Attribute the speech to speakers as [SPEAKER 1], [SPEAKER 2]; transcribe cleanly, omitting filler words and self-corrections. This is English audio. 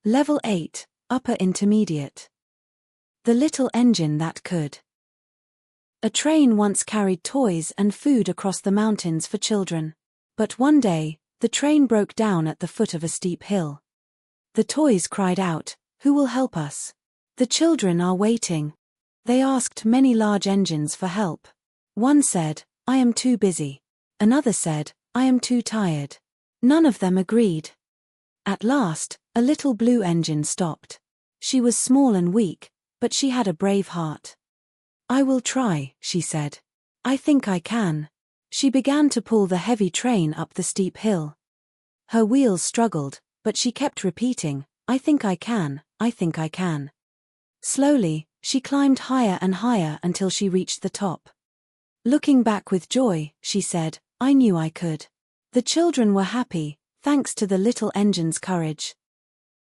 [SPEAKER 1] Level 8, Upper Intermediate. The Little Engine That Could. A train once carried toys and food across the mountains for children. But one day, the train broke down at the foot of a steep hill. The toys cried out, "Who will help us? The children are waiting." They asked many large engines for help. One said, "I am too busy." Another said, "I am too tired." None of them agreed. At last, a little blue engine stopped. She was small and weak, but she had a brave heart. "I will try," she said. "I think I can." She began to pull the heavy train up the steep hill. Her wheels struggled, but she kept repeating, "I think I can, I think I can." Slowly, she climbed higher and higher until she reached the top. Looking back with joy, she said, "I knew I could." The children were happy, thanks to the little engine's courage.